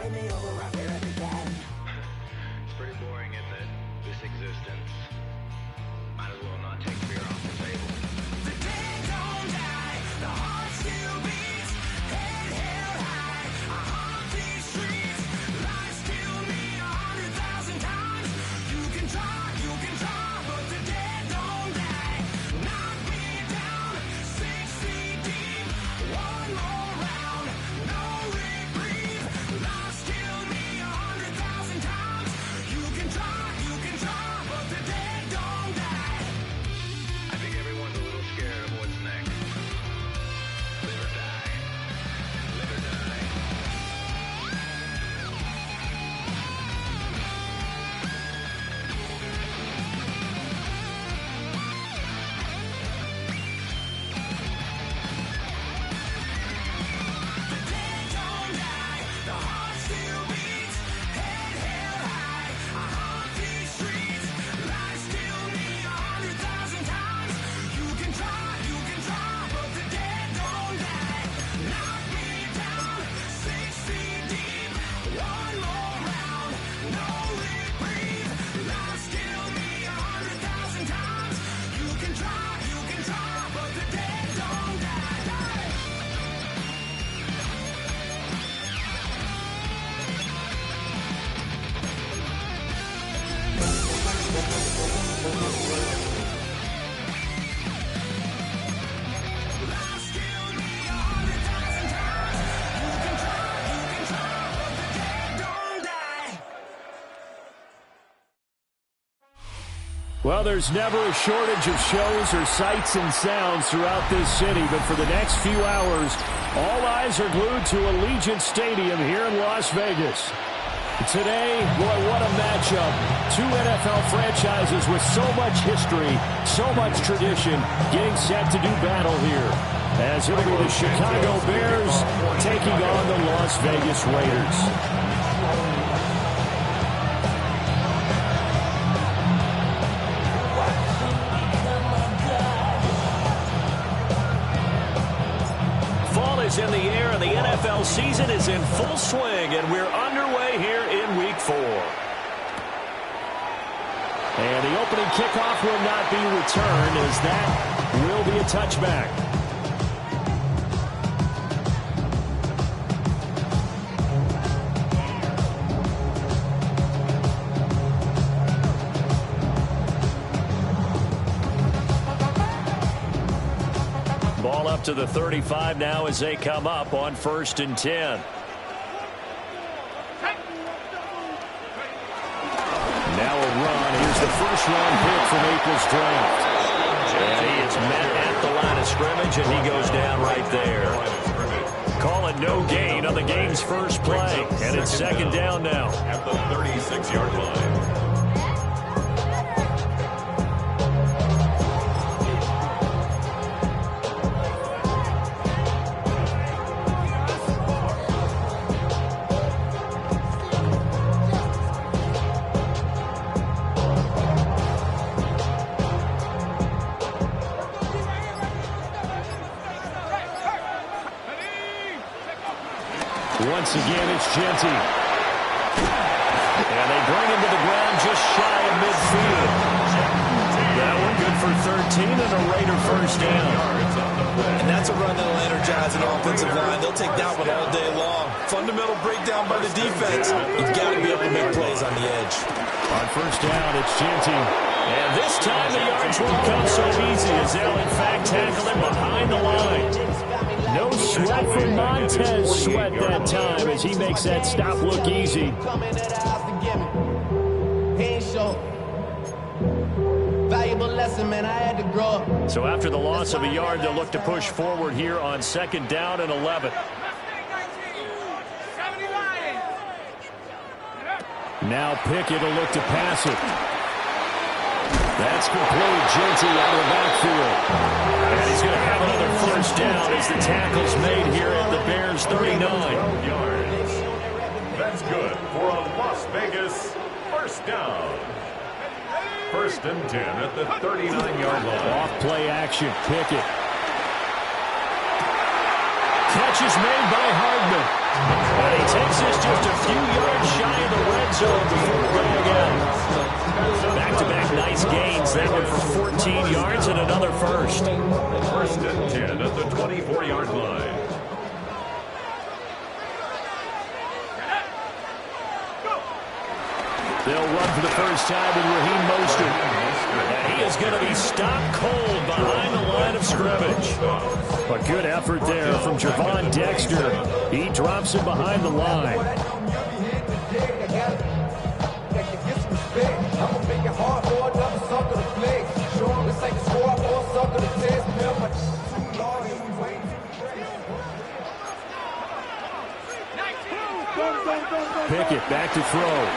It's pretty boring, isn't it? This existence. Might as well not take fear off the table. The dead don't die, the heart still beats, head held high, I haunt these streets, lies kill me 100,000 times. You can try, but the dead don't die. Knock me down 6 feet deep, one more round, no reprieve. Lies kill me 100,000 times. You can try, but the dead don't die. I think everyone's a little scared of what's next. Live or die. Live or die. The dead don't die, the heart still beats, head held high, I haunt these streets, lies kill me 100,000 times. You can try, but the dead don't die. Knock me down 6 feet deep, one more round, no reprieve. Lies kill me 100,000 times. You can try, but the dead don't die. Lies kill me 100,000 times. You can try, but the dead don't die. Well, there's never a shortage of shows or sights and sounds throughout this city, but for the next few hours, all eyes are glued to Allegiant Stadium here in Las Vegas. Today, boy, what a matchup. Two NFL franchises with so much history, so much tradition, getting set to do battle here. As it'll be the Chicago Bears taking on the Las Vegas Raiders. Fall is in the air, and the NFL season is in full swing, and we're underway here in Week 4. And the opening kickoff will not be returned, as that will be a touchback. Ball up to the 35 now as they come up on 1st and 10. Now a run. Here's the first-round pick from April's draft. And he is met at the line of scrimmage, and he goes down right there. Call it no gain on the game's first play. And it's second down now. At the 36-yard line. Once again, it's Genty. And they bring him to the ground just shy of midfield. That one good for 13 and a Raider first down. And that's a run that'll energize an offensive line. They'll take that one all day long. Fundamental breakdown by the defense. You've got to be able to make plays on the edge. On first down, it's Genty. And this time the yards won't come so easy as they'll in fact tackle him behind the line. No sweat for Montez Sweat that time as he makes that stop look easy. Valuable lesson, man. I had to grow up. So after the loss of a yard, they'll look to push forward here on 2nd down and 11. Now Pickett will look to pass it. That's complete. Genty out of the backfield. And he's going to have another first down as the tackle's made here at the Bears' 39. That's good for a Las Vegas first down. 1st and 10 at the 39-yard line. Off play action. Pickett catches is made by Hardman. And he takes this just a few yards shy of the red zone before going out. Back-to-back nice gains. That one for 14 yards and another first. First and 10 at the 24-yard line. They'll run for the first time with Raheem Mostert. And he is going to be stopped cold behind the line of scrimmage. A good effort there from Javon Dexter. He drops him behind the line. Pickett back to throw.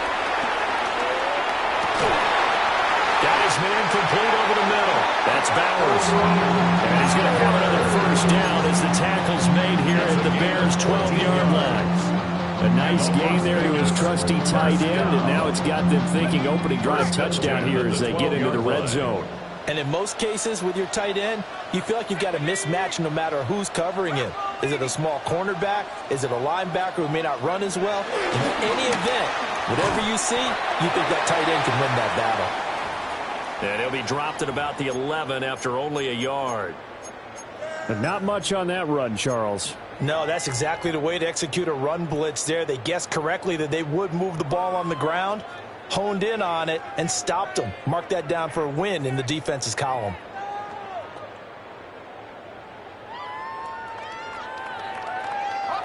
Got his man complete over the middle. That's Bowers. And he's going to have another first down as the tackle's made here at the Bears' 12-yard line. A nice gain there to his trusty tight end, and now it's got them thinking opening drive touchdown here as they get into the red zone. And in most cases with your tight end, you feel like you've got a mismatch no matter who's covering him. Is it a small cornerback? Is it a linebacker who may not run as well? In any event, whatever you see, you think that tight end can win that battle. And he'll be dropped at about the 11 after only a yard. But not much on that run, Charles. No, that's exactly the way to execute a run blitz there. They guessed correctly that they would move the ball on the ground, honed in on it, and stopped them. Mark that down for a win in the defense's column.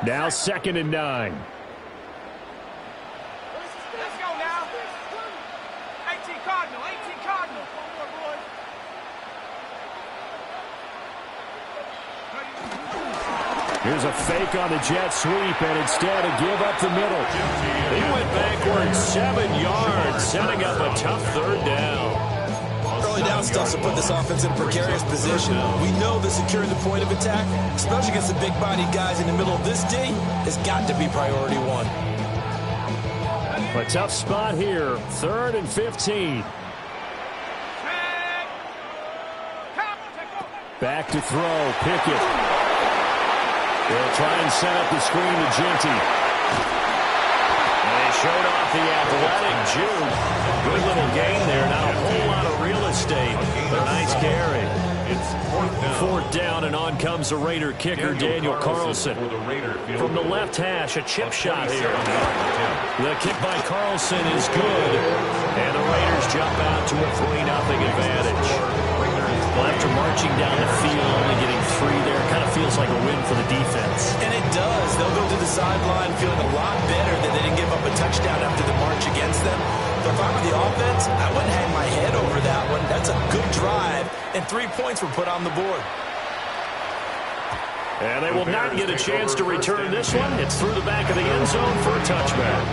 Now 2nd and 9. Let's go now. 18 Cardinal, 18 Cardinal. Here's a fake on the jet sweep, and instead a give up the middle. He went backwards 7 yards, setting up a tough third down. Early down stuff to put this offense in a precarious position. We know that securing the point of attack, especially against the big-bodied guys in the middle of this D, has got to be priority one. A tough spot here, 3rd and 15. Back to throw, Pickett. They'll try and set up the screen to Genty. And they showed off the athletic juke. Good little gain there. Not a whole lot of real estate, but a nice carry. It's 4th down, and on comes the Raider kicker, Daniel Carlson. From the left hash, a chip shot here. The kick by Carlson is good, and the Raiders jump out to a 3-0 advantage. Well, after marching down the field, only getting 3 there, kind of feels like a win for the defense. And it does. They'll go to the sideline feeling a lot better that they didn't give up a touchdown after the march against them. But if I were the offense, I wouldn't hang my head over that one. That's a good drive, and 3 points were put on the board. And they will not get a chance to return this one. It's through the back of the end zone for a touchback.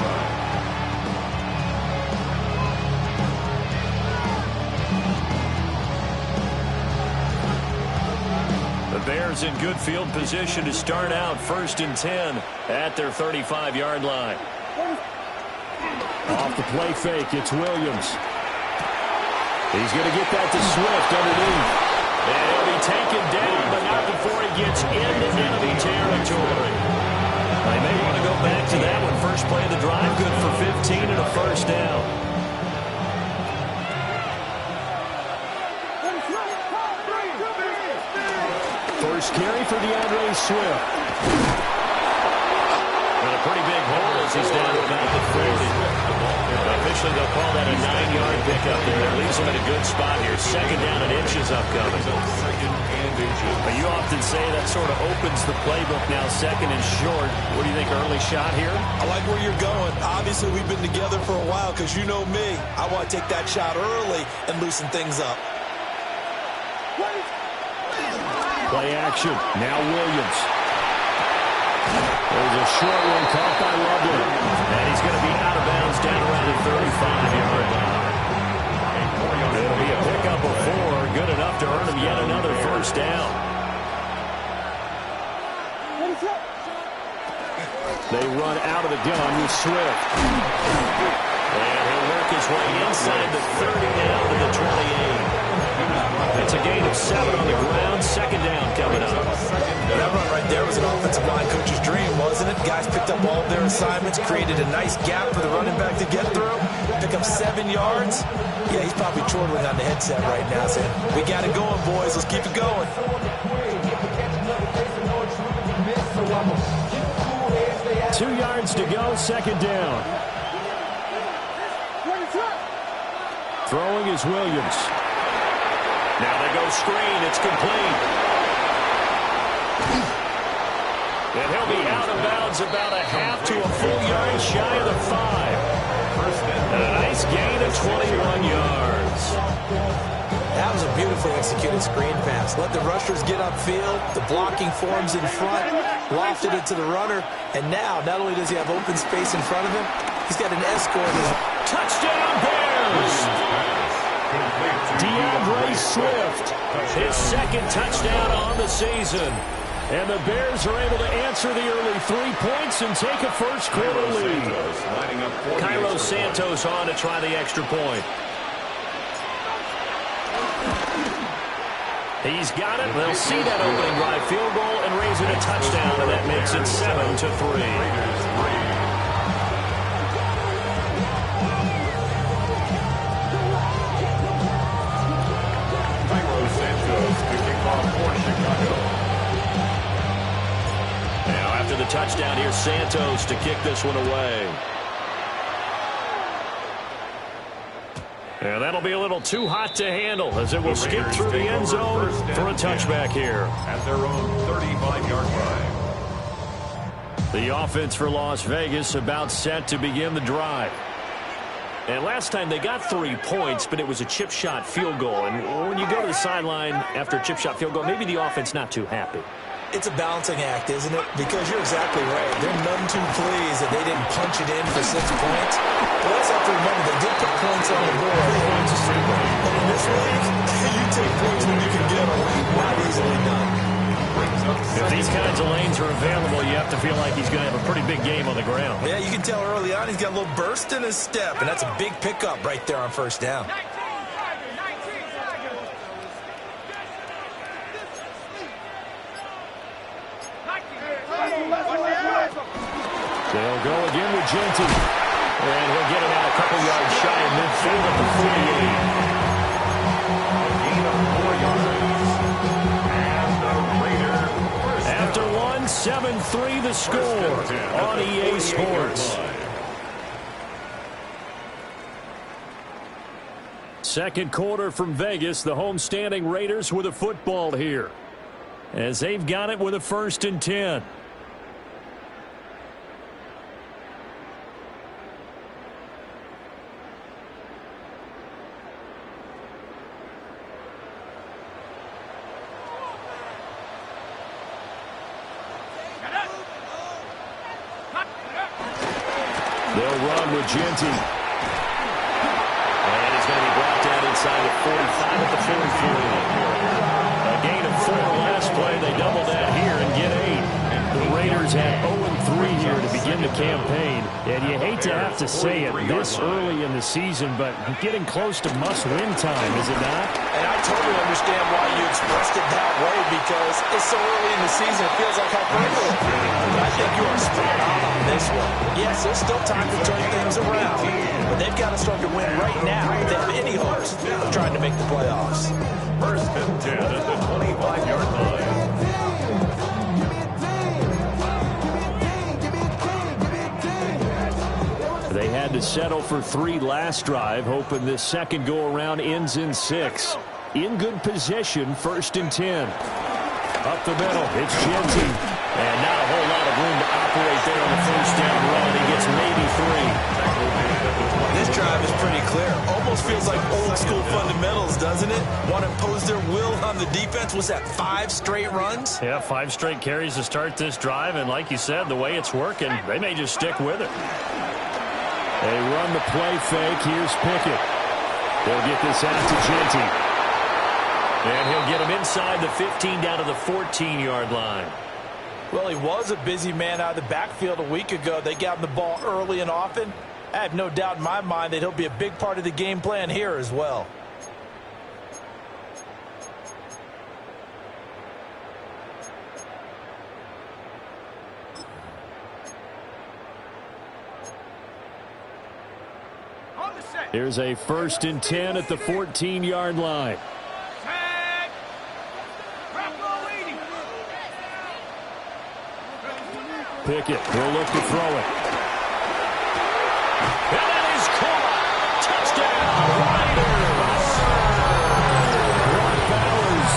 Bears in good field position to start out 1st and 10 at their 35-yard line. Off the play fake, it's Williams. He's going to get that to Swift underneath. And he'll be taken down, but not before he gets into enemy territory. They may want to go back to that one. First play of the drive, good for 15 and a first down. First carry for DeAndre Swift. And a pretty big hole as he's down about the 40. Officially, they'll call that a 9-yard pickup there. That leaves him in a good spot here. 2nd down and inches upcoming. But you often say that sort of opens the playbook now, 2nd and short. What do you think, early shot here? I like where you're going. Obviously, we've been together for a while because you know me. I want to take that shot early and loosen things up. Play action. Now Williams. There's a short one caught by Lovely. And he's going to be out of bounds down around the 35-yard line. It'll be a pickup of 4. Good enough to earn him yet another first down. They run out of the gun with Swift. And he'll work his way inside the 30 down to the 28. It's a gain of 7 on the ground. 2nd down coming up. That run right there was an offensive line coach isn't it? Guys picked up all of their assignments, created a nice gap for the running back to get through, pick up 7 yards. Yeah, he's probably chortling on the headset right now saying, we got it going, boys. Let's keep it going. 2 yards to go, second down. Throwing is Williams. Now they go screen. It's complete. And he'll be out of bounds about a half to a full yard shy of the 5. And a nice gain of 21 yards. That was a beautifully executed screen pass. Let the rushers get upfield. The blocking forms in front. Lofted it to the runner. And now, not only does he have open space in front of him, he's got an escort. Touchdown Bears! DeAndre Swift, his second touchdown on the season. And the Bears are able to answer the early 3 points and take a first-quarter lead. Cairo Santos on to try the extra point. He's got it. They'll see that opening drive field goal and raise it a touchdown, and that makes it 7-3. Now after the touchdown, here's Santos to kick this one away. And that'll be a little too hot to handle as it will skip through the end zone for a touchback here. At their own 35-yard line. The offense for Las Vegas about set to begin the drive. And last time they got 3 points, but it was a chip shot field goal. And when you go to the sideline after a chip shot field goal, maybe the offense not too happy. It's a balancing act, isn't it? Because you're exactly right. They're none too pleased that they didn't punch it in for 6 points. But let's have to remember they did put points on the board. And in this league, you take points when you can get them. Not easily done. If these kinds of lanes are available, you have to feel like he's going to have a pretty big game on the ground. Yeah, you can tell early on he's got a little burst in his step, and that's a big pickup right there on first down. They'll go again with Genty. And he'll get it out a couple yards shy of midfield at the 48. After one, 7-3 the score on EA Sports. Second quarter from Vegas. The homestanding Raiders with a football here, as they've got it with a 1st and 10. They'll run with Genty. And he's going to be brought down inside the 45 at the 44. A gain of 4 last play. They double that here and get 8. The Raiders had 0-3 here to begin the campaign. And you hate to have to say it this early in the season, but getting close to must-win time, is it not? And I totally understand why you expressed it that way, because it's so early in the season, it feels like hyperbole. But I think you are spot on this one. Yes, there's still time to turn things around, but they've got to start to win right now if they have any hopes of trying to make the playoffs. 1st and 10 at the 25-yard line. They had to settle for 3 last drive, hoping this second go-around ends in 6. In good position, 1st and 10. Up the middle, it's Genty. And not a whole lot of room to operate there on the 1st down run. He gets maybe 3. This drive is pretty clear. Almost feels like old-school fundamentals, doesn't it? Want to impose their will on the defense. Was that 5 straight runs? Yeah, 5 straight carries to start this drive. And like you said, the way it's working, they may just stick with it. They run the play fake. Here's Pickett. They'll get this out to Genty. And he'll get him inside the 15 down to the 14-yard line. Well, he was a busy man out of the backfield a week ago. They got him the ball early and often. I have no doubt in my mind that he'll be a big part of the game plan here as well. Here's a 1st and 10 at the 14-yard line. Pickett will look to throw it. And that is caught. Touchdown, Raiders. Brock Bowers,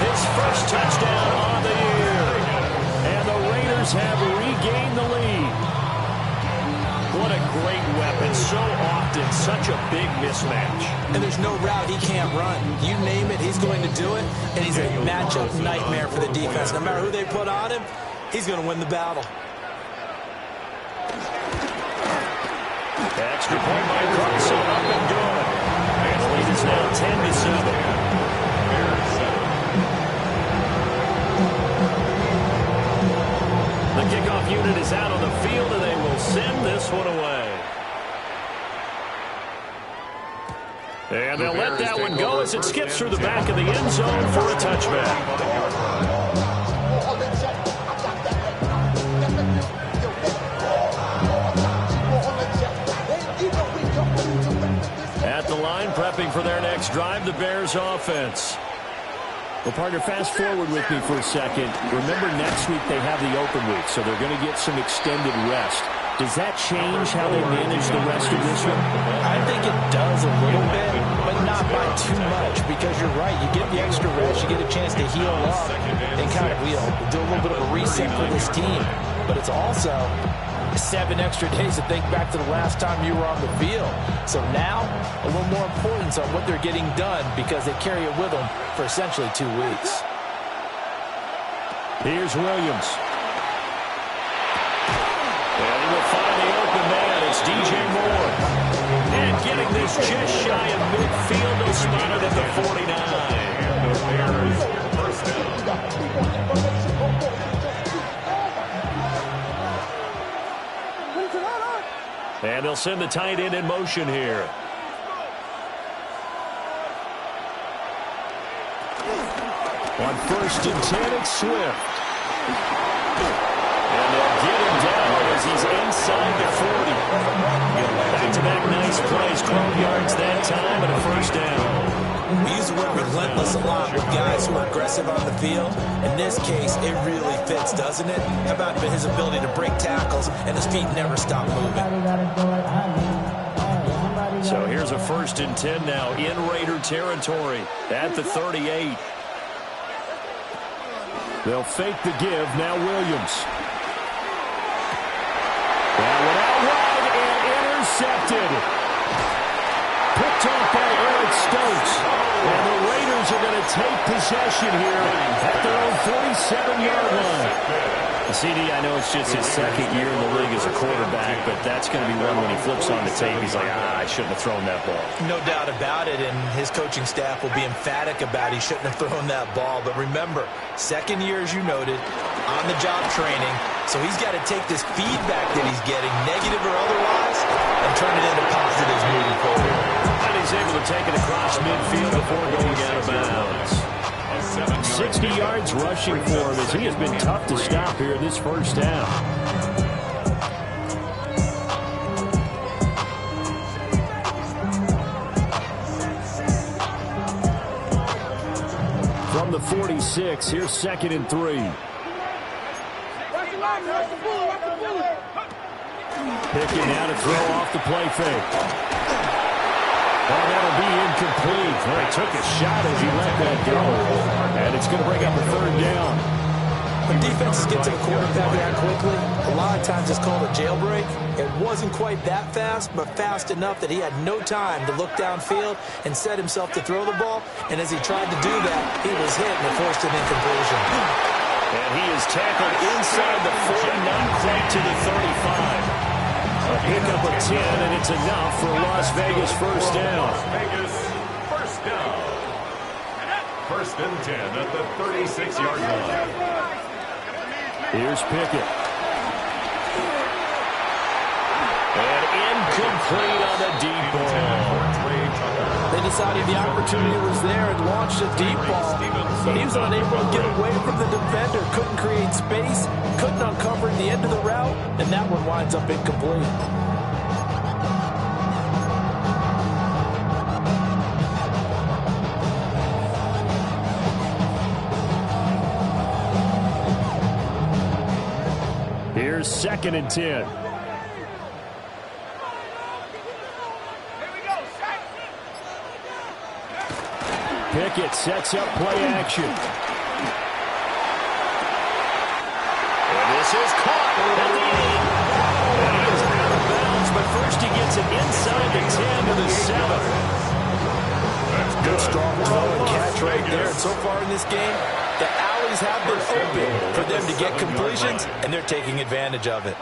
his first touchdown on the year. And the Raiders have regained the lead. What a great weapon. So often, such a big mismatch. And there's no route he can't run. You name it, he's going to do it. And he's a matchup nightmare for the defense. No matter who they put on him, he's going to win the battle. Extra point by Carson, up and good. And the lead is now 10-7. The kickoff unit is out on the field, and they will send this one away. And they'll let that one go as it skips through the back of the end zone for a touchback. At the line, prepping for their next drive, the Bears offense. Well, partner, fast forward with me for a second. Remember, next week they have the open week, so they're going to get some extended rest. Does that change how they manage the rest of this one? I think it does a little bit, but not by too much, because you're right. You get the extra rest, you get a chance to heal up and kind of do a little bit of a reset for this team. But it's also 7 extra days to think back to the last time you were on the field. So now, a little more importance on what they're getting done because they carry it with them for essentially 2 weeks. Here's Williams. And he will find the open man. It's DJ Moore. And getting this just shy of midfield, they'll spot it at the 49. And the Bears first down. And they'll send the tight end in motion here. On 1st and 10, it's Swift. And they'll get him down as he's inside the 40. Back-to-back nice plays, 12 yards that time, and a 1st down. We use the word relentless a lot with guys who are aggressive on the field. In this case, it really fits, doesn't it? How about his ability to break tackles and his feet never stop moving? So here's a 1st and 10 now in Raider territory at the 38. They'll fake the give. Now Williams. That one out wide and intercepted. Picked off by Eric Stokes. And the Raiders are going to take possession here at their own 47-yard line. CD, I know it's just his 2nd year in the league as a quarterback, but that's going to be one when he flips on the tape. He's like, I shouldn't have thrown that ball. No doubt about it, and his coaching staff will be emphatic about he shouldn't have thrown that ball. But remember, 2nd year, as you noted, on-the-job training, so he's got to take this feedback that he's getting, negative or otherwise, and turn it into positives moving forward. And he's able to take it across midfield before going out of bounds. 60 yards rushing for him as he has been tough to stop here in this 1st down. From the 46, here's 2nd and 3. Picking now to throw off the play fake. Oh, that'll be incomplete. Well, he took a shot as he let that go. And it's going to bring up a 3rd down. When defenses get to the quarterback that quickly, a lot of times it's called a jailbreak. It wasn't quite that fast, but fast enough that he had no time to look downfield and set himself to throw the ball. And as he tried to do that, he was hit and it forced an incompletion. And he is tackled inside the 40, not quite to the 35. A pickup of 10, and it's enough for Las Vegas 1st down. Las Vegas first down. 1st and 10 at the 36-yard line. Here's Pickett. And incomplete on the deep ball. They decided the opportunity was there and launched a deep ball. But he was unable to get away from the defender. Couldn't create space. Couldn't uncover the end of the route. And that one winds up incomplete. Bears 2nd and 10. Pickett sets up play action. And this is caught at the end. And he is out of bounds, but first he gets it inside the 10 to the 7. Good strong throw and catch right there. And so far in this game, the alleys have been open for them to get completions, and they're taking advantage of it.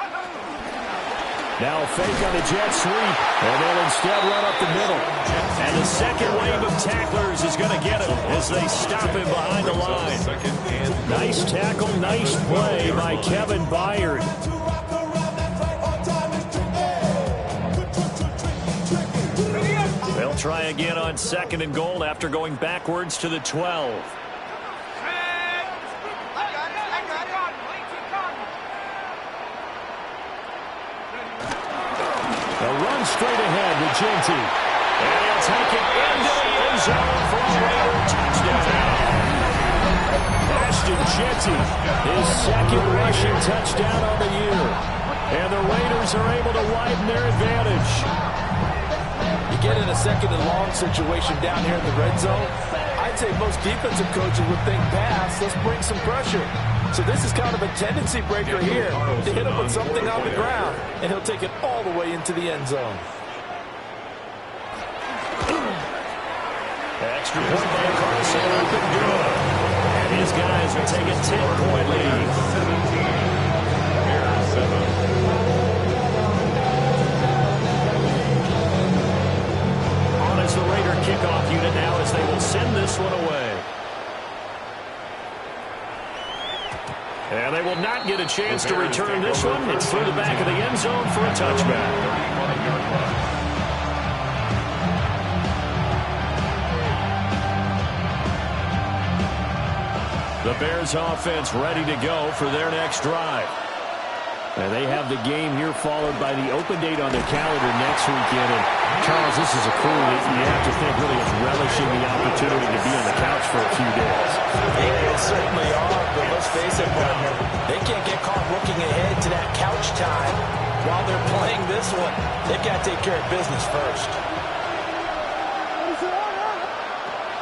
Now a fake on the jet sweep, and they'll instead run up the middle. And the second wave of tacklers is going to get him as they stop him behind the line. Nice tackle, nice play by Kevin Byard. They'll try again on 2nd and goal after going backwards to the 12. Straight ahead with Genty. And he'll take it into the end zone for a Raider touchdown. Ashton Genty, his 2nd rushing touchdown on the year. And the Raiders are able to widen their advantage. You get in a 2nd and long situation down here in the red zone, I'd say most defensive coaches would think pass, let's bring some pressure. So this is kind of a tendency breaker here to hit him with something on the ground, and he'll take it all the way into the end zone. Extra point by Carson, up and good. And his guys will take a 10-point lead. On as the Raider kickoff unit now as they will send this one away. And they will not get a chance to return this one. It's through the back of the end zone for a touchback. The Bears offense ready to go for their next drive. And they have the game here followed by the open date on their calendar next weekend. And Charles, this is a crew that you have to think really is relishing the opportunity to be on the couch for a few days. They certainly are, but let's face it, partner, they can't get caught looking ahead to that couch time while they're playing this one. They've got to take care of business first.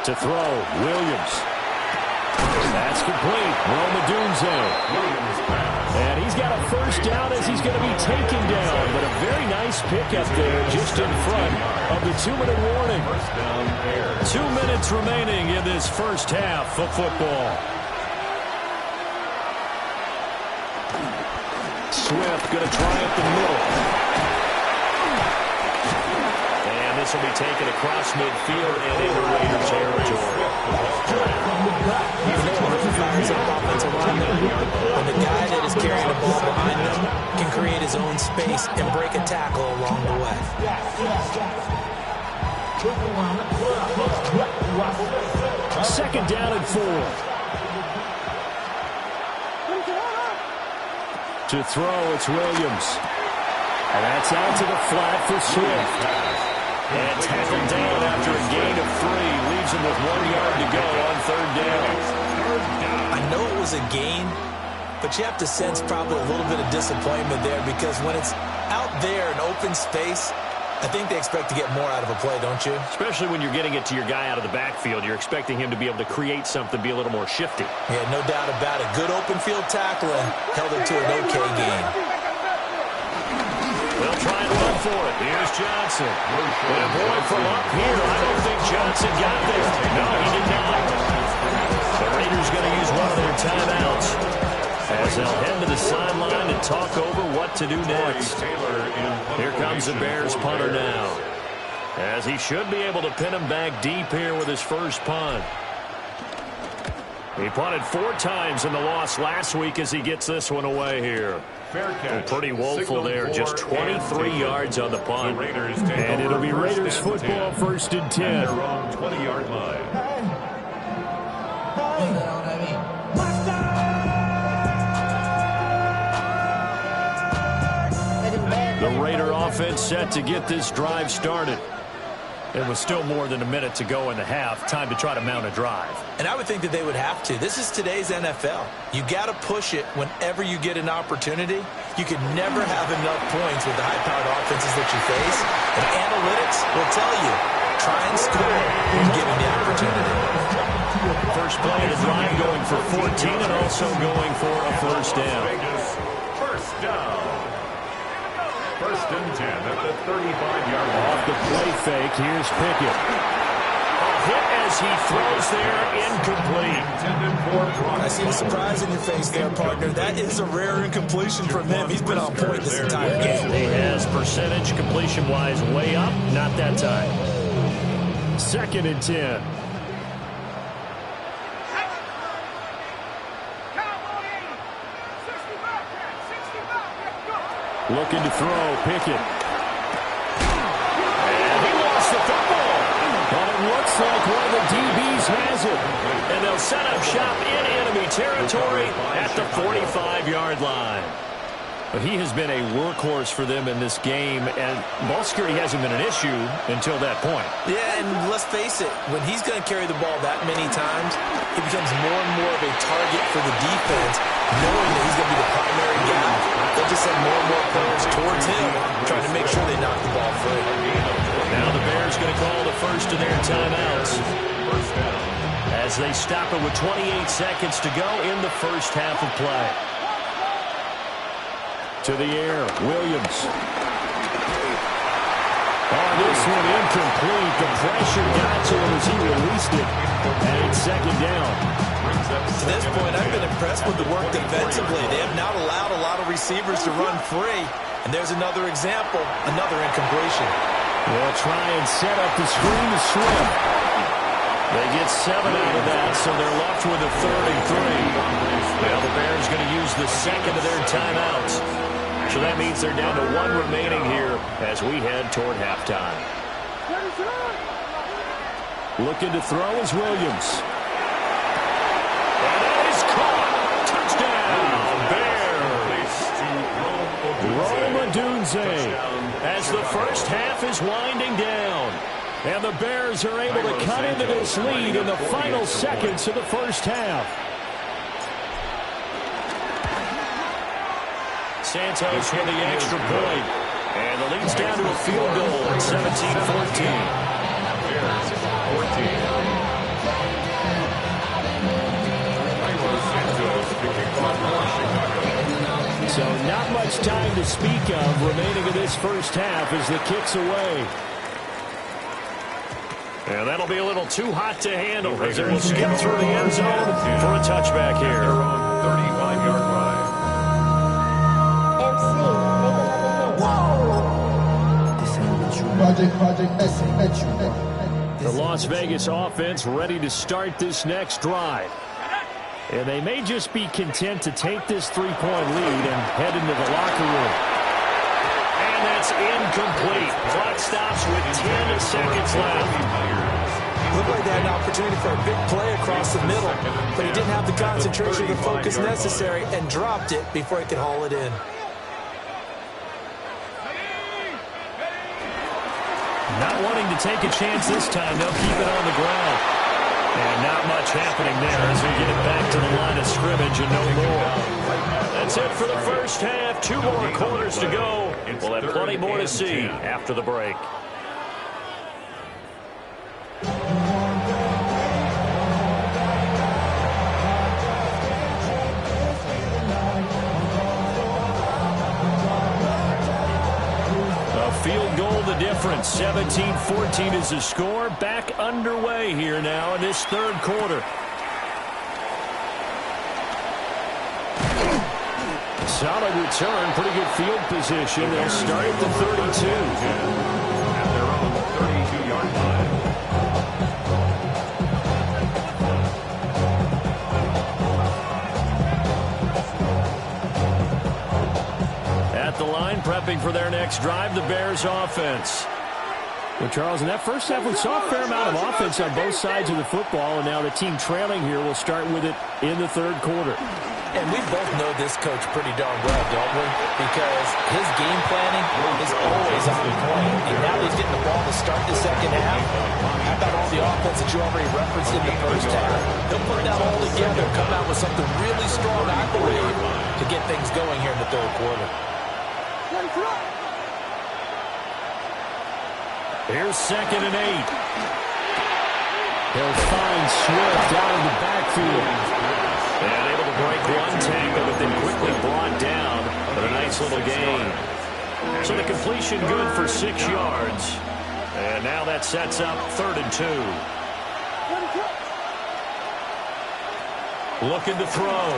To throw, Williams. That's complete. Roma Dunze. And he's got a first down as he's going to be taken down. But a very nice pickup there just in front of the 2-minute warning. 2 minutes remaining in this first half of football. Swift going to try up the middle. And this will be taken across midfield and into Raider territory. Offensive lineman, when the guy that is carrying the ball behind them can create his own space and break a tackle along the way. Second down and 4. To throw, it's Williams. And that's out to the flat for Swift. And tackled down after a gain of 3. Leaves him with 1 yard to go on 3rd down. I know it was a gain, but you have to sense probably a little bit of disappointment there because when it's out there in open space, I think they expect to get more out of a play, don't you? Especially when you're getting it to your guy out of the backfield. You're expecting him to be able to create something, be a little more shifty. Yeah, no doubt about it. Good open field tackling held it to an okay gain. They'll try and run for it. Here's Johnson. But boy, from up here, I don't think Johnson got there. No, he did not. The Raiders going to use one of their timeouts as they'll head to the sideline and talk over what to do next. Here comes the Bears punter now, as he should be able to pin him back deep here with his first punt. He punted 4 times in the loss last week as he gets this one away here. Well, pretty woeful there, just 23 yards on the punt. And it'll be Raiders football, 1st and 10. Their own 20-yard line. The Raider offense set to get this drive started. It was still more than a minute to go in the half. Time to try to mount a drive. And I would think that they would have to. This is today's NFL. You got to push it whenever you get an opportunity. You can never have enough points with the high-powered offenses that you face. And analytics will tell you, try and score when given the opportunity. First play of the drive going for 14 and also going for a first down. First down. First and 10 at the 35-yard line. Off the play fake, here's Pickett. A hit as he throws there, incomplete. I see the surprise in your face there, partner. That is a rare incompletion from him. He's been on point this entire game. He has percentage completion-wise way up, not that time. Second and 10. Looking to throw, Pickett. And he lost the football. But it looks like one of the DBs has it. And they'll set up shop in enemy territory at the 45-yard line. But he has been a workhorse for them in this game, and ball security hasn't been an issue until that point. Yeah, and let's face it, when he's going to carry the ball that many times, he becomes more and more of a target for the defense, knowing that he's going to be the primary guy. They'll just send more and more players towards him, trying to make sure they knock the ball free. Now the Bears going to call the first of their timeouts as they stop it with 28 seconds to go in the first half of play. To the air, Williams. Oh, this one incomplete. The pressure got to him as he released it. And it's second down. To this point, I've been impressed with the work defensively. They have not allowed a lot of receivers to run free. And there's another example, another incompletion. They'll try and set up the screen to Swift. They get 7 out of that, so they're left with a 3rd and 3. Now the Bears going to use the second of their timeouts. So that means they're down to 1 remaining here as we head toward halftime. Looking to throw is Williams. And that is caught. Touchdown, Bears. Rome Odunze as the first half is winding down. And the Bears are able to cut into this lead in the final seconds of the first half. Santos with the extra point. And the lead's down to a field goal at 17-14. So not much time to speak of remaining in this first half as the kick's away. And that'll be a little too hot to handle as it will skip through the end zone for a touchback here. 35-yard line. The Las Vegas offense ready to start this next drive. And they may just be content to take this 3-point lead and head into the locker room. And that's incomplete. Clock stops with 10 seconds left. Looked like they had an opportunity for a big play across the middle, but he didn't have the concentration or the focus necessary and dropped it before he could haul it in. Not wanting to take a chance this time, they'll keep it on the ground. And not much happening there as we get it back to the line of scrimmage and no more. That's it for the first half. 2 more quarters to go. We'll have plenty more to see after the break. Field goal the difference. 17-14 is the score. Back underway here now in this third quarter. Solid return. Pretty good field position. They'll start at the 32. At their own 32-yard line. At the line, prepping for their next drive, the Bears offense. Well, Charles, in that first half, we saw a fair amount of offense on both sides of the football, and now the team trailing here will start with it in the third quarter. And we both know this coach pretty darn well, don't we? Because his game planning is always on point. And now he's getting the ball to start the second half. How about all the offense that you already referenced in the first half? He'll put that all together, come out with something really strong, I believe, to get things going here in the third quarter. Here's 2nd and 8. He'll find Swift down in the backfield. And able to break one tackle, but then quickly brought down. But a nice little gain. So the completion good for 6 yards. And now that sets up 3rd and 2. Looking to throw.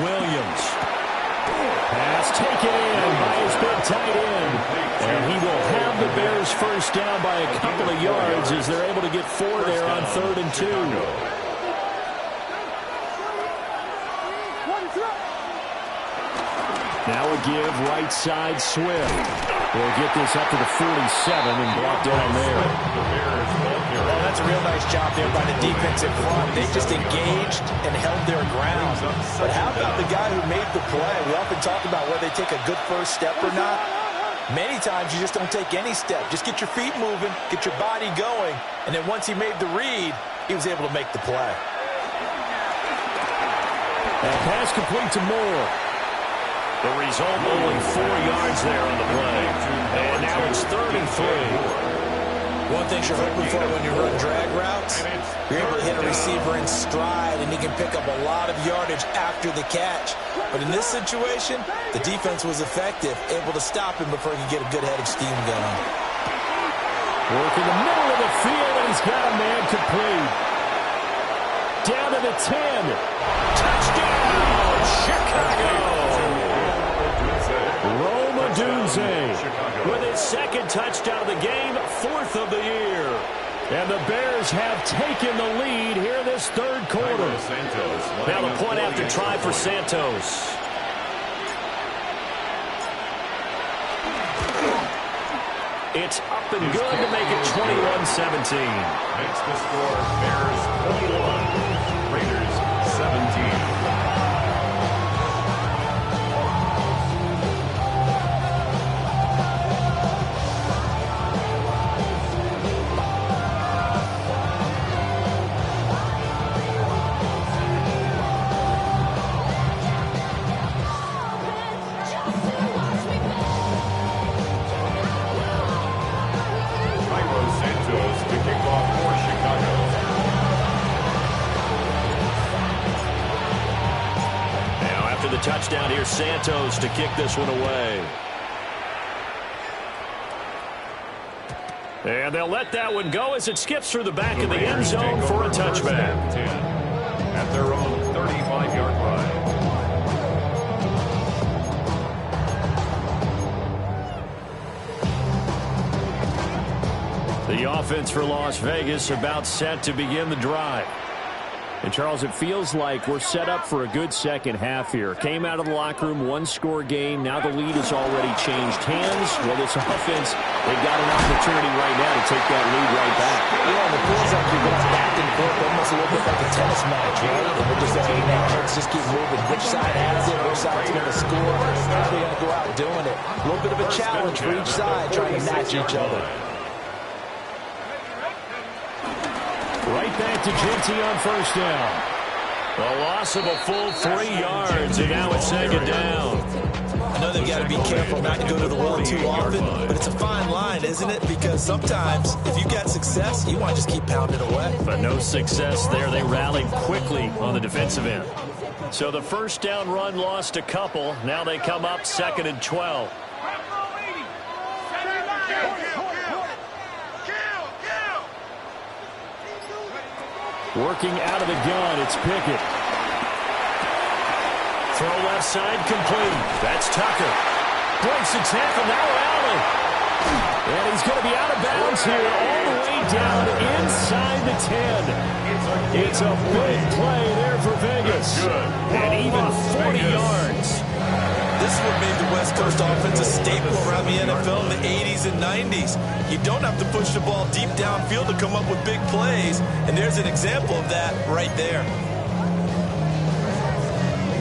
Williams. Pass taken in by his big tight end. And he will have the Bears first down by a couple of yards as they're able to get 4 there on 3rd and 2. Now a give right side Swift. We'll get this up to the 47 and brought down there. Well, that's a real nice job there by the defense in front. They just engaged and held their ground. But how about the guy who made the play? We often talk about whether they take a good first step or not. Many times you just don't take any step. Just get your feet moving, get your body going, and then once he made the read, he was able to make the play. And pass complete to Moore. The result only 4 yards there on the play. And now it's 3rd and 3. One thing you're hoping for when you're running drag routes, you're able to hit a receiver in stride, and he can pick up a lot of yardage after the catch. But in this situation, the defense was effective, able to stop him before he could get a good head of steam going. Work in the middle of the field, and he's got a man complete. Down to the 10. Touchdown, Chicago! Rome Odunze with his 2nd touchdown of the game, 4th of the year. And the Bears have taken the lead here this 3rd quarter. Now the point after try for Santos. It's up and good to make it 21-17. Makes the score Bears 21, Raiders 17. Touchdown here, Santos to kick this one away. And they'll let that one go as it skips through the back of the end zone for a touchback. At their own 35-yard line. The offense for Las Vegas about set to begin the drive. And, Charles, it feels like we're set up for a good second half here. Came out of the locker room, one-score game. Now the lead has already changed hands. Well, this offense, they've got an opportunity right now to take that lead right back. Yeah, and it feels like you're going back and forth almost a little bit like a tennis match, right? And we're just saying, now let's just keep moving. Which side has it? Which side's going to score? How are they going to go out doing it? A little bit of a challenge for each side, trying to match each other. Right back to Genty on first down. A loss of a full 3 yards, and now it's 2nd down. I know they've got to be careful not to go to the well too often, but it's a fine line, isn't it? Because sometimes, if you've got success, you want to just keep pounding away. But no success there. They rallied quickly on the defensive end. So the first down run lost a couple. Now they come up 2nd and 12. Working out of the gun, it's Pickett. Throw left side complete. That's Tucker. Breaks the tackle, now Allen. And he's going to be out of bounds here all the way down inside the 10. It's a big play there for Vegas. And even 40 yards. This is what made the West Coast offense a staple around the NFL in the 80s and 90s. You don't have to push the ball deep downfield to come up with big plays, and there's an example of that right there.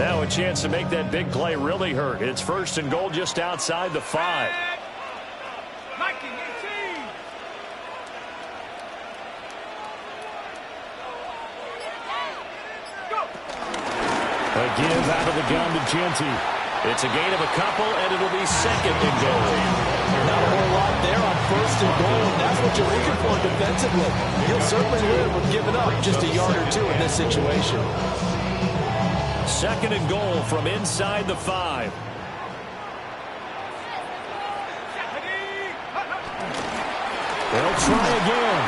Now a chance to make that big play really hurt. It's 1st and goal just outside the 5. A give out of the gun to Genty. It's a gain of a couple, and it'll be 2nd and goal. Not a whole lot there on 1st and goal, and that's what you're looking for defensively. You'll certainly live with giving up just a yard or 2 in this situation. 2nd and goal from inside the 5. They'll try again.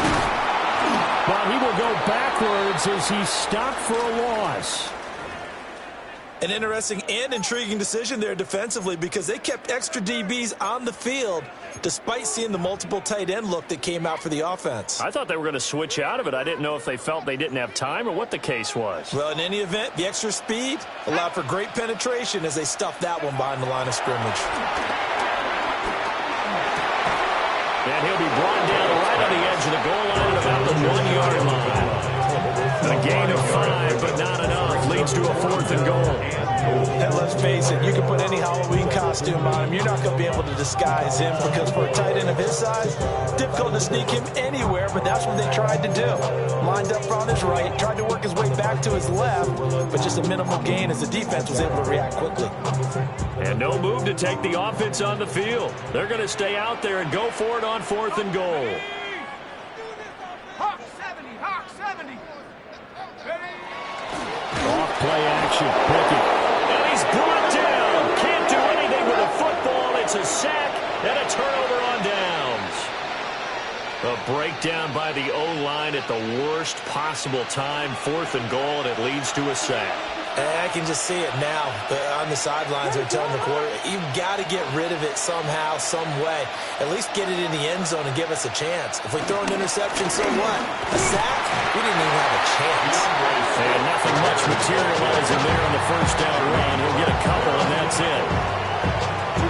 But he will go backwards as he's stopped for a loss. An interesting and intriguing decision there defensively because they kept extra DBs on the field despite seeing the multiple tight end look that came out for the offense. I thought they were going to switch out of it. I didn't know if they felt they didn't have time or what the case was. Well, in any event, the extra speed allowed for great penetration as they stuffed that one behind the line of scrimmage. And he'll be brought down right on the edge of the goal line at about the 1-yard line. A gain of 5, but not enough. Leads to a 4th and goal. And let's face it, you can put any Halloween costume on him. You're not going to be able to disguise him because for a tight end of his size, difficult to sneak him anywhere, but that's what they tried to do. Lined up on his right, tried to work his way back to his left, but just a minimal gain as the defense was able to react quickly. And no move to take the offense on the field. They're going to stay out there and go for it on 4th and goal. Off-play action. Pickett. And he's brought down. Can't do anything with a football. It's a sack and a turnover on downs. A breakdown by the O-line at the worst possible time. 4th and goal, and it leads to a sack. I can just see it now. On the sidelines, they're telling the quarterback, you've got to get rid of it somehow, some way. At least get it in the end zone and give us a chance. If we throw an interception, so what? A sack? We didn't even have a chance. And nothing much materializing there on the 1st down run. He'll get a couple, and that's it.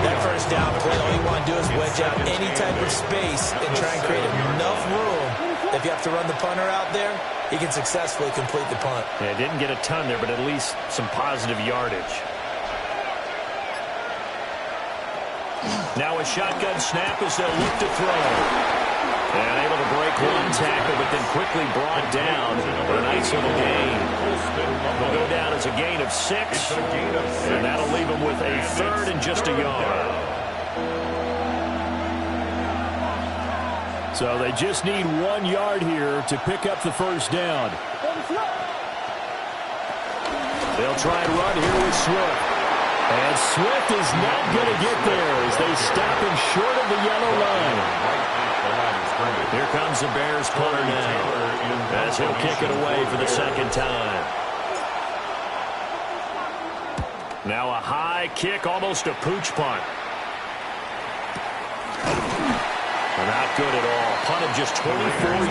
That 1st down play, all you want to do is wedge out any type of space and try and create enough room. If you have to run the punter out there, he can successfully complete the punt. Yeah, didn't get a ton there, but at least some positive yardage. Now a shotgun snap as they'll look to throw. And able to break one tackle, but then quickly brought down for a nice little gain. They'll go down as a gain of 6, and that'll leave them with a 3rd and just a yard. So they just need 1 yard here to pick up the 1st down. They'll try and run here with Swift. And Swift is not going to get there as they stop him short of the yellow line. Here comes the Bears punter now as he'll kick it away for the 2nd time. Now a high kick, almost a pooch punt. Not good at all. Punted just 24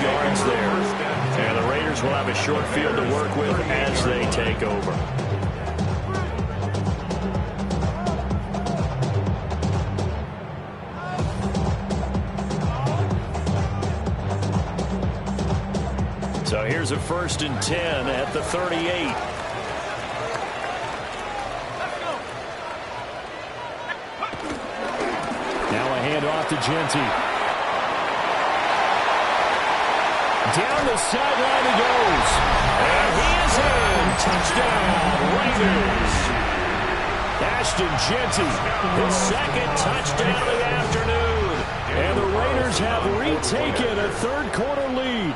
yards there. And the Raiders will have a short field to work with as they take over. So here's a 1st and 10 at the 38. Now a handoff to Genty. Down the sideline he goes. And he is in. Touchdown, Raiders. Ashton Genty, his 2nd touchdown of the afternoon. And the Raiders have retaken a 3rd quarter lead.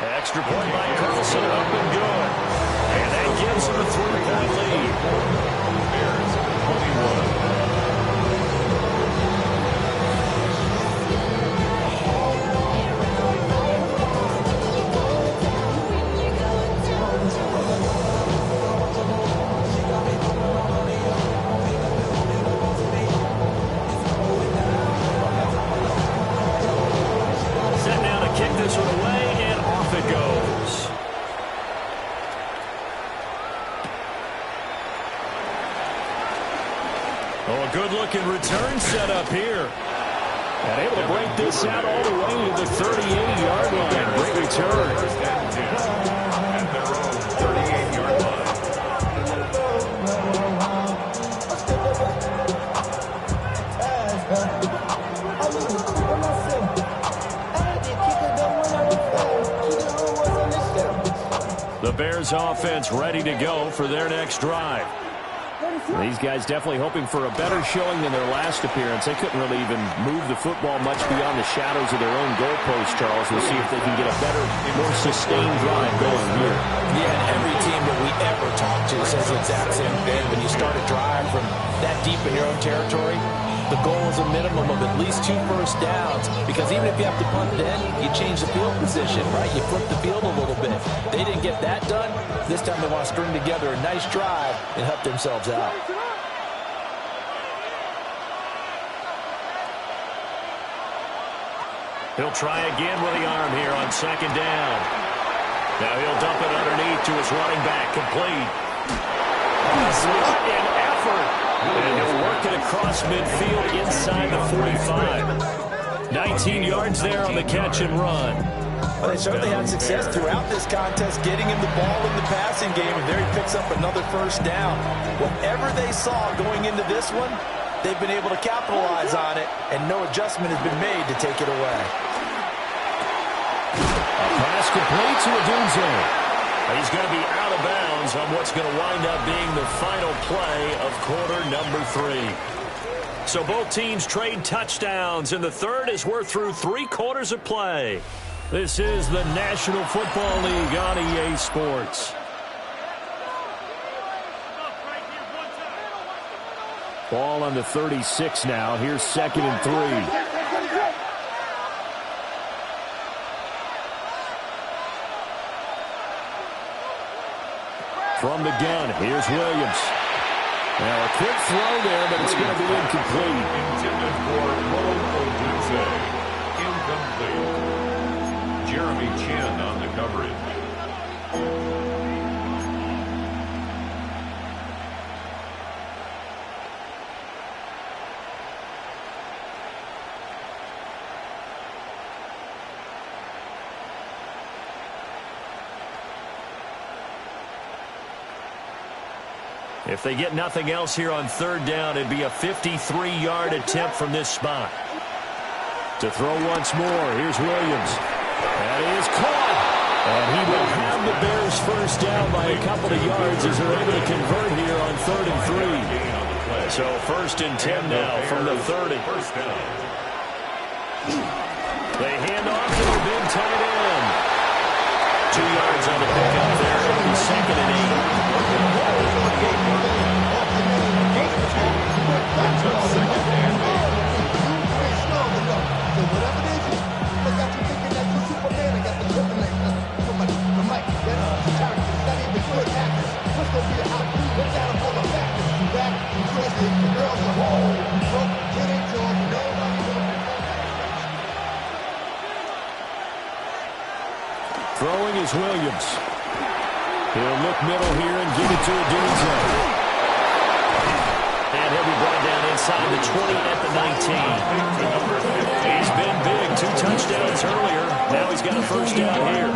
Extra point by Carlson, up and good. And that gives him a 3-point lead. Bears have 21. Good-looking return set up here. And able to break this out all the way to the 38-yard line. Great return. The Bears offense ready to go for their next drive. These guys definitely hoping for a better showing than their last appearance. They couldn't really even move the football much beyond the shadows of their own goalpost, Charles. We'll see if they can get a better, more sustained drive going here. Yeah, and every team that we ever talk to says the exact same thing. When you start a drive from that deep in your own territory, the goal is a minimum of at least 2 first downs, because even if you have to punt then, you change the field position, right? You flip the field a little bit. They didn't get that done. This time they want to string together a nice drive and help themselves out. He'll try again with the arm here on second down. Now he'll dump it underneath to his running back, complete. What an effort! And he'll work it across midfield inside the 45. 19 yards there on the catch and run. Well, they certainly had success throughout this contest getting him the ball in the passing game, and there he picks up another first down. Whatever they saw going into this one, they've been able to capitalize on it, and no adjustment has been made to take it away. A pass complete to Odunze. He's going to be out of bounds on what's going to wind up being the final play of quarter number 3. So both teams trade touchdowns, and the third is we're through 3 quarters of play. This is the National Football League on EA Sports. Ball on the 36 now. Here's 2nd and 3. From the gun, here's Williams. Now a quick throw there, but it's going to be incomplete. Intended for Odunze. Incomplete. Jeremy Chin on the coverage. If they get nothing else here on 3rd down, it'd be a 53-yard attempt from this spot. To throw once more, here's Williams. That is caught. And he will have the Bears first down by a couple of yards as they're able to convert here on 3rd and 3. So 1st and 10 now from the 30. They hand off to the big tight end. 2 yards on the pickup there. It'll be 2nd and 8. Throwing is Williams. He'll look middle here and give it to Odunze. And he'll be brought down inside the 20 at the 19. He's been big. 2 touchdowns earlier. Now he's got a first down here.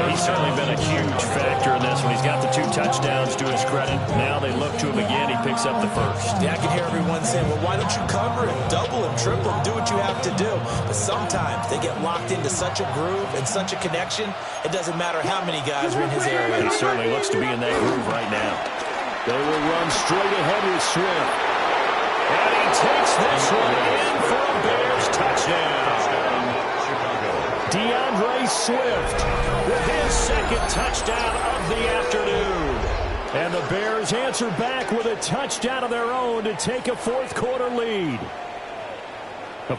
He's certainly been a huge factor in this one. He's got the 2 touchdowns to his credit. Now they look to him again. He picks up the first. Yeah, I can hear everyone saying, well, why don't you cover him, double him, triple him, do what you have to do. But sometimes they get locked into such a groove and such a connection, it doesn't matter how many guys are in his area. He certainly looks to be in that groove right now. They will run straight ahead with Swift. And he takes this one in for a Bears touchdown. DeAndre Swift with his 2nd touchdown of the afternoon. And the Bears answer back with a touchdown of their own to take a 4th quarter lead.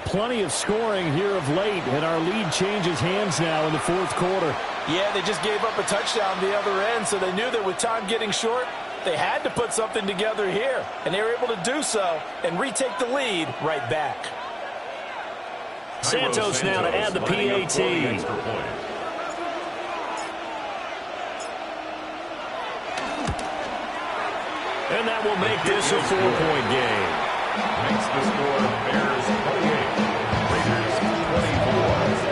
Plenty of scoring here of late, and our lead changes hands now in the 4th quarter. Yeah, they just gave up a touchdown the other end, so they knew that with time getting short, they had to put something together here, and they were able to do so and retake the lead right back. Santos now to add the PAT. And that will make this a 4-point game. Makes the score Bears 28, Raiders 24.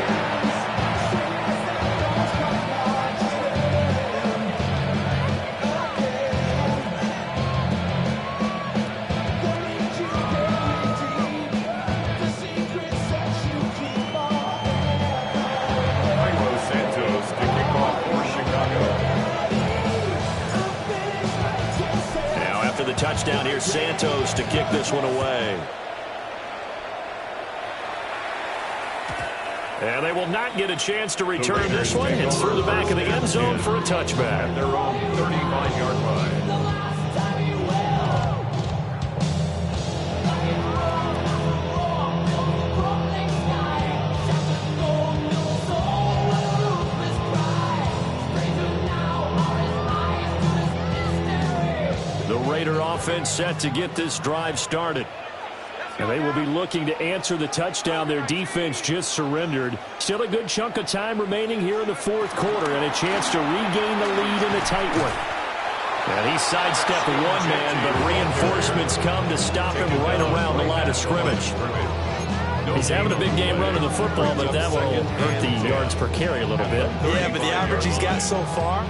Santos to kick off for Chicago. touchdown. Here's Santos to kick this one away. And they will not get a chance to return this one. It's through the back of the end zone for a touchback. At their own 35-yard line. The Raider offense set to get this drive started. And they will be looking to answer the touchdown their defense just surrendered. Still a good chunk of time remaining here in the fourth quarter and a chance to regain the lead in a tight one. And he sidestepped one man, but reinforcements come to stop him right around the line of scrimmage. He's having a big game running the football, but that will hurt the yards per carry a little bit. Yeah, but the average he's got so far,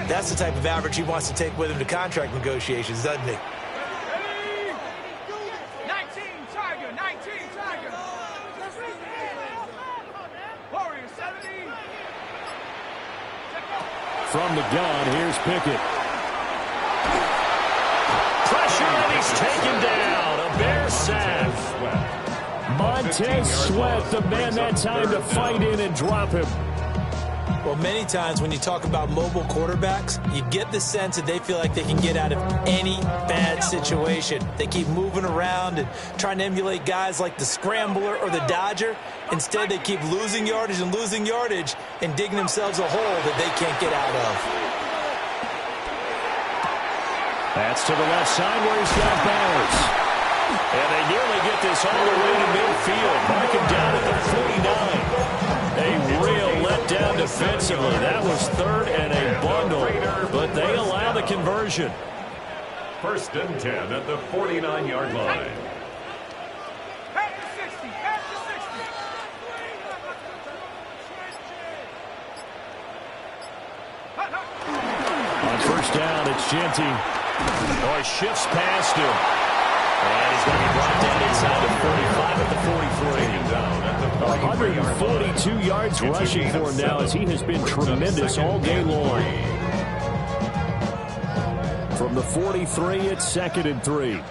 that's the type of average he wants to take with him to contract negotiations, doesn't he? From the gun, here's Pickett. Pressure, and he's taken down. A Bear sack. Montez Sweat, the man that time to fight in and drop him. Well, many times when you talk about mobile quarterbacks, you get the sense that they feel like they can get out of any bad situation. They keep moving around and trying to emulate guys like the Scrambler or the Dodger. Instead, they keep losing yardage and digging themselves a hole that they can't get out of. That's to the left side where he's got Bowers. And they nearly get this all the way to midfield. Mark him down at the 49. A real letdown defensively. That was third and a bundle, but they allow the conversion. First and 10 at the 49-yard line. On first down, it's Genty. Oh, he shifts past him. And he's going to be brought down inside the 45 at the 43. 142 yards rushing for him now as he has been tremendous all game long. From the 43, it's 2nd and 3.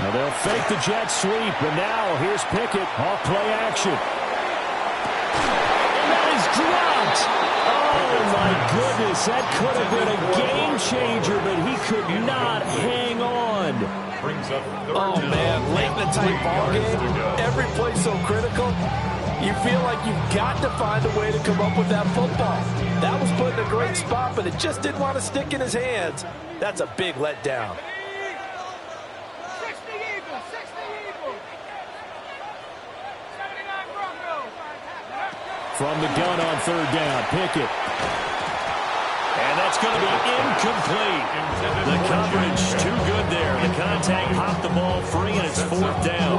Now they'll fake the jet sweep, and now here's Pickett off play action. And that is dropped. Oh, my goodness. That could have been a game changer, but he could not hang on. Oh, man, late in the tight ball game, every play so critical, you feel like you've got to find a way to come up with that football. That was put in a great spot, but it just didn't want to stick in his hands. That's a big letdown. From the gun on third down, Pickett. And that's going to be incomplete. The coverage too good there. The contact popped the ball free, and it's fourth down.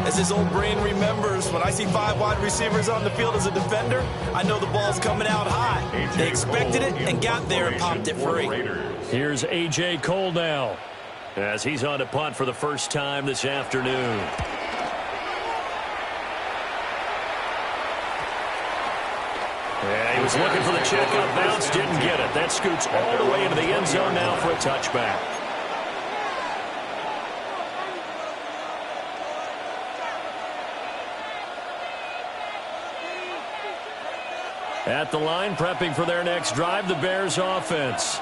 As his old brain remembers, when I see 5 wide receivers on the field as a defender, I know the ball's coming out high. They expected it and got there and popped it free. Here's A.J. Cole now as he's on to punt for the first time this afternoon. Yeah, he was looking for the checkup bounce, didn't get it. That scoots all the way into the end zone now for a touchback. At the line, prepping for their next drive, the Bears offense.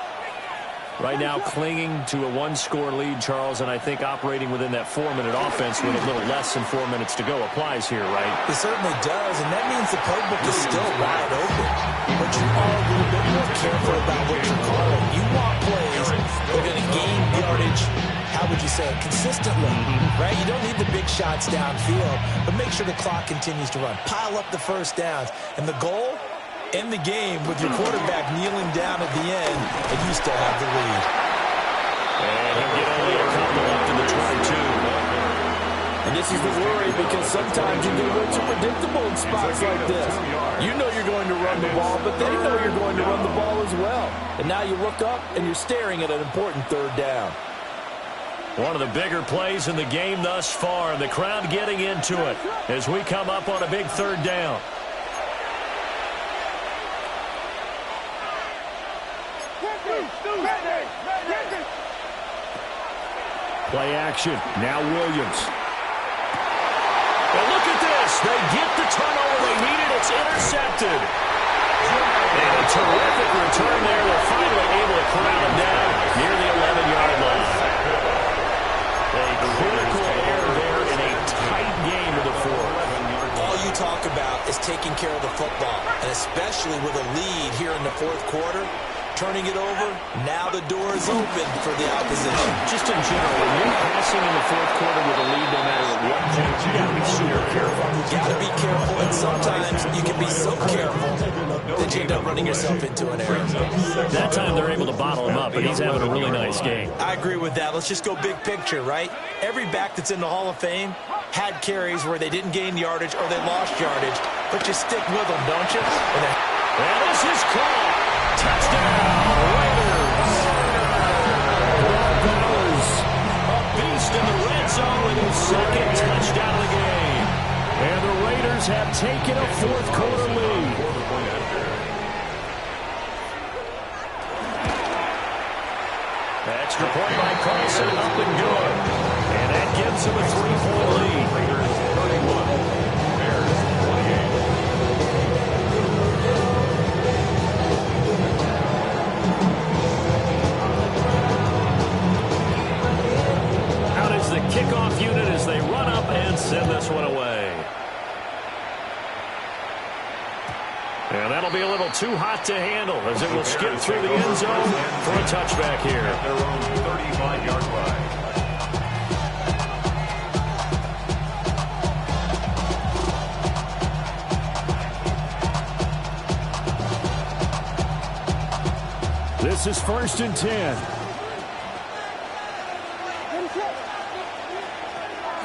Right now clinging to a one-score lead, Charles, and I think operating within that 4-minute offense with a little less than 4 minutes to go applies here, right? It certainly does, and that means the playbook is still wide open. But you are a little bit more careful about what you're calling. You want plays that are going to gain yardage, how would you say it, consistently, right? You don't need the big shots downfield, but make sure the clock continues to run. Pile up the first downs. And the goal? End the game with your quarterback kneeling down at the end, and you still have the lead. And he'll get only a couple left in the 22. And this is the worry, because sometimes you get a little too predictable in spots like this. You know you're going to run the ball, but they know you're going to run the ball as well. And now you look up, and you're staring at an important third down. One of the bigger plays in the game thus far, and the crowd getting into it as we come up on a big third down. Play action. Now Williams. And look at this. They get the turnover they needed. It's intercepted. And a terrific return there. They're finally able to corral him down near the 11-yard line. A critical error there in a tight game of the fourth. All you talk about is taking care of the football, and especially with a lead here in the fourth quarter. Turning it over, now the door is open for the opposition. Just in general, when you're passing in the fourth quarter with a lead, no matter at what point, you got to be super careful. You got to be careful, and sometimes you can be so careful that you end up running yourself into an error. That time they're able to bottle him up, but he's having a really nice game. I agree with that. Let's just go big picture, right? Every back that's in the Hall of Fame had carries where they didn't gain yardage or they lost yardage, but you stick with them, don't you? And this is caught. Touchdown, Raiders. Bowers, a beast in the red zone with his second touchdown of the game. And the Raiders have taken a fourth quarter lead. Extra point by Carson, up and good. And that gives him a 3-point lead. Raiders 31, Bears 28. Out is the kickoff unit as they run up and send this one away. And that'll be a little too hot to handle as it will skip through the end zone for a touchback here. At their own 35-yard line. This is 1st and 10.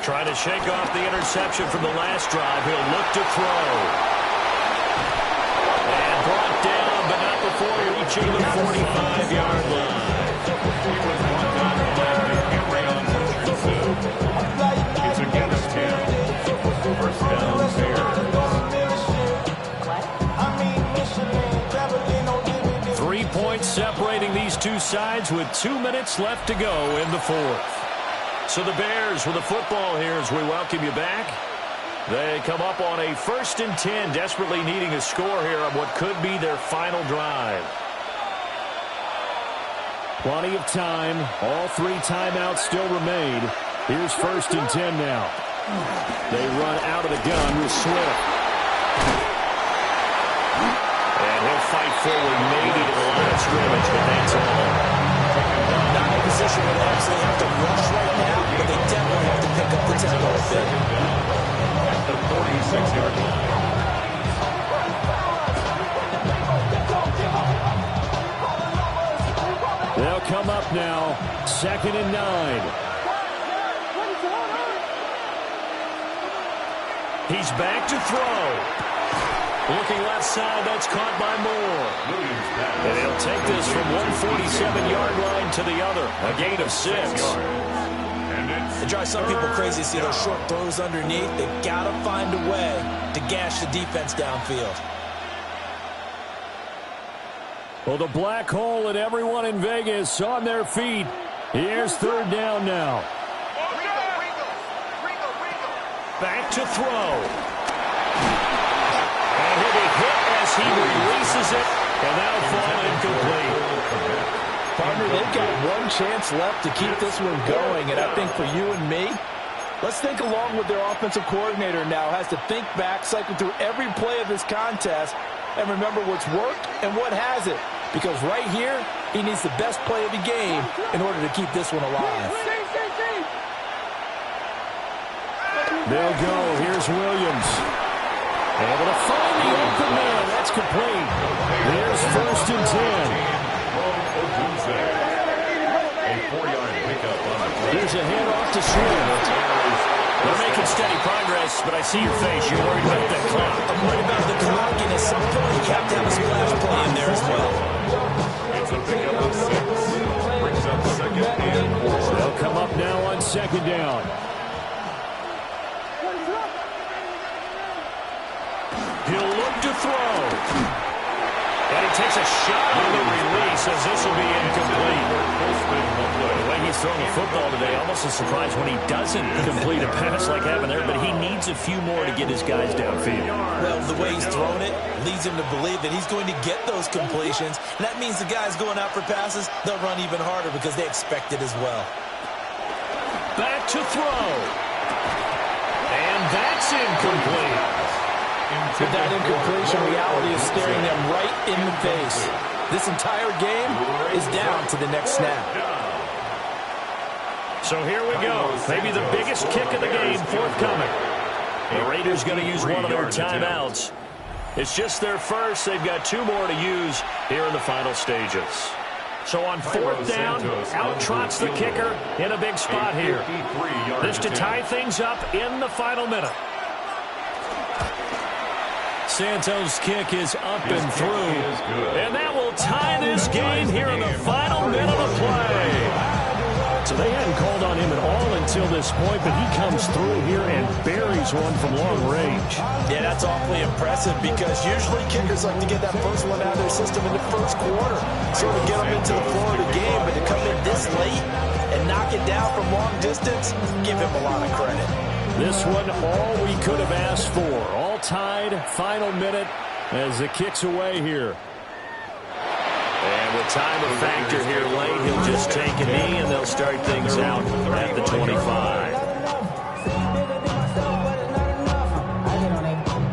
Trying to shake off the interception from the last drive. He'll look to throw. And brought down, but not before reaching the 45-yard line. He was one down the line to carry on to 32. It's against him. First down, Bears. 3 points separating these two sides with 2 minutes left to go in the fourth. So the Bears with the football here as we welcome you back. They come up on a 1st and 10, desperately needing a score here on what could be their final drive. Plenty of time. All 3 timeouts still remain. Here's 1st and 10 now. They run out of the gun with Swift. And he'll fight forward maybe to the line of scrimmage, but that's all. Not in a position where they absolutely have to rush right now, but they definitely have to pick up the tempo a bit. The 46-yard line. They'll come up now, 2nd and 9. He's back to throw. Looking left side, that's caught by Moore. And he'll take this from 147-yard line to the other, a gain of 6. It drives some people crazy to see those short throws underneath. They've got to find a way to gash the defense downfield. Well, the black hole and everyone in Vegas on their feet. Here's 3rd down now. Back to throw. And he'll be hit as he releases it, and that'll fall incomplete. Partner, they've got one chance left to keep this one going, and I think for you and me, let's think along with their offensive coordinator now. Has to think back, cycle through every play of this contest, and remember what's worked and what hasn't. Because right here, he needs the best play of the game in order to keep this one alive. They'll go. Here's Williams. Able to find the open man. That's complete. There's 1st and 10. A 4-yard pickup on the play. Here's a handoff to Swift. They're making steady progress, but I see your face. You're worried about that clock. I'm worried about the clock, and at some point, you have to have a splash play in there as well. It's a pickup of 6. Brings up 2nd and 4. They'll come up now second down. He'll look to throw. And he takes a shot on the release as this will be incomplete. The way he's throwing the football today, almost a surprise when he doesn't complete a pass like happened there, but he needs a few more to get his guys downfield. Well, the way he's thrown it leads him to believe that he's going to get those completions. And that means the guys going out for passes, they'll run even harder because they expect it as well. Back to throw. And that's incomplete. With that incompletion, reality is staring them right in the face. This entire game is down to the next snap. So here we go. Maybe the biggest kick of the game forthcoming. The Raiders going to use one of their timeouts. It's just their first. They've got 2 more to use here in the final stages. So on 4th down, out trots the kicker in a big spot here. This to tie things up in the final minute. Santos' kick is up and through. And that will tie this game here in the final minute of play. So they hadn't called on him at all until this point, but he comes through here and buries one from long range. Yeah, that's awfully impressive because usually kickers like to get that first one out of their system in the first quarter, sort of get them into the flow of the game, but to come in this late and knock it down from long distance, give him a lot of credit. This one, all we could have asked for. All tied, final minute as it kicks away here. And with time a factor here late, he'll just take a knee and they'll start things out at the 25.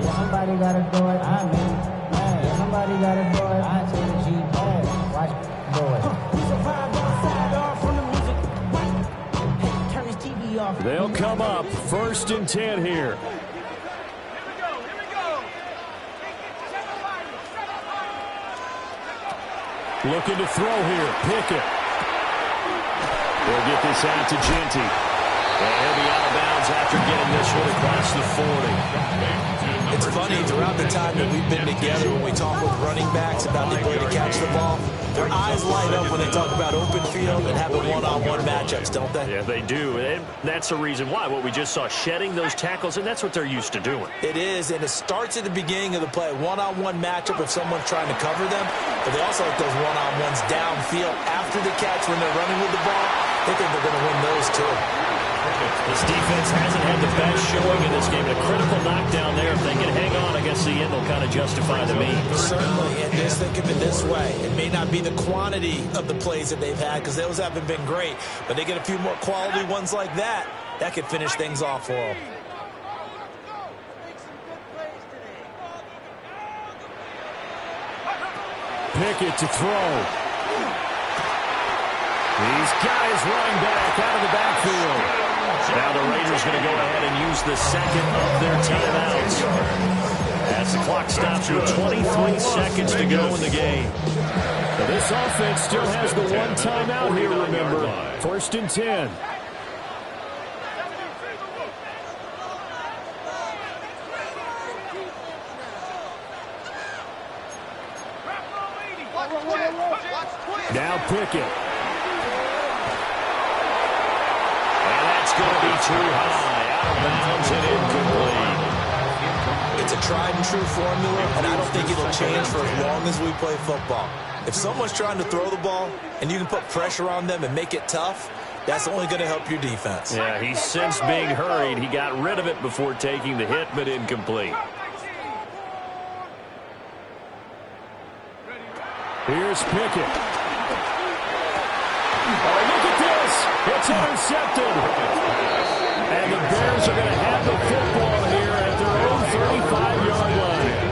Somebody gotta do it. I mean, man, somebody gotta do it. I take the G pass. Watch do it. He's a vibe outside off from the music. Hey, turn his TV off. They'll come up 1st and 10 here. Looking to throw here. Pickett. They'll get this out to Genty. And he'll be out of bounds after getting this one across the 40. It's funny, throughout the time that we've been together, when we talk with running backs about the ability to catch the ball, their eyes light up when they talk about open field and having one-on-one matchups, don't they? Yeah, they do. And that's the reason why. What we just saw, shedding those tackles, and that's what they're used to doing. It is, and it starts at the beginning of the play. One-on-one matchup if someone's trying to cover them, but they also like those one-on-ones downfield after the catch when they're running with the ball. They think they're going to win those too. This defense hasn't had the best showing in this game. A critical knockdown there. If they can hang on, I guess the end will kind of justify the means. Certainly, and just think of it this way. It may not be the quantity of the plays that they've had because those haven't been great, but they get a few more quality ones like that. That could finish things off for them. Pickett to throw. He's got his running back out of the backfield. Now the Raiders going to go ahead and use the second of their timeouts. As the clock stops with 23 seconds to go in the game. Now this offense still has the one timeout here, remember. 1st and 10. Now Pickett. And that's going to be too high. Out of bounds and incomplete. It's a tried and true formula, and I don't think it'll change for as long as we play football. If someone's trying to throw the ball and you can put pressure on them and make it tough, that's only going to help your defense. Yeah, he's since being hurried. He got rid of it before taking the hit, but incomplete. Here's Pickett. Oh, look at this. It's intercepted. And the Bears are going to have the football here at their own 35-yard line.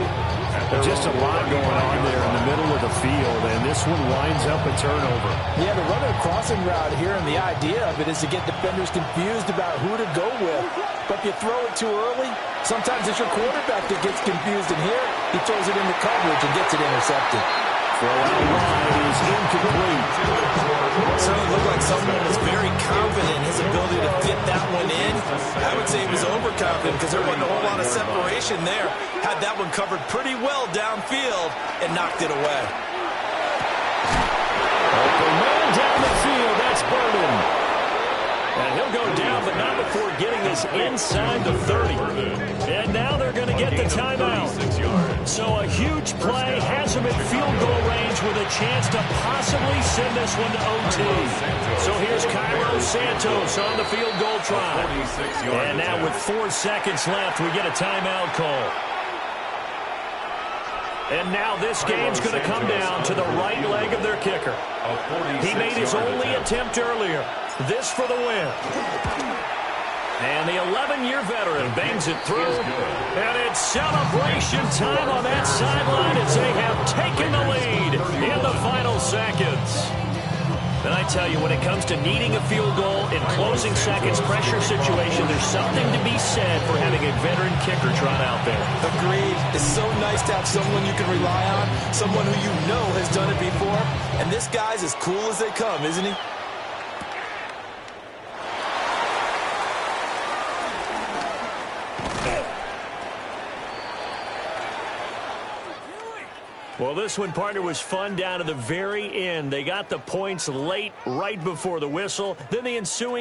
There's just a lot going on there in the middle of the field, and this one winds up a turnover. Yeah, they're running a crossing route here, and the idea of it is to get defenders confused about who to go with. But if you throw it too early, sometimes it's your quarterback that gets confused, and here he throws it into coverage and gets it intercepted. Throw out wide is incomplete. It certainly looked like someone was very confident in his ability to fit that one in. I would say he was overconfident because there wasn't a whole lot of separation there. Had that one covered pretty well downfield and knocked it away. Open man down the field. That's Burden. And he'll go down inside the 30. And now they're going to get the timeout. So a huge play has him at field goal range with a chance to possibly send this one to OT. So here's Cairo Santos on the field goal try. And now with 4 seconds left, we get a timeout call. And now this game's going to come down to the right leg of their kicker. He made his only attempt earlier. This for the win. And the 11-year veteran bangs it through. And it's celebration time on that sideline as they have taken the lead in the final seconds. And I tell you, when it comes to needing a field goal in closing seconds, pressure situation, there's something to be said for having a veteran kicker trot out there. Agreed. It's so nice to have someone you can rely on, someone who you know has done it before. And this guy's as cool as they come, isn't he? Well, this one, partner, was fun down to the very end. They got the points late, right before the whistle. Then the ensuing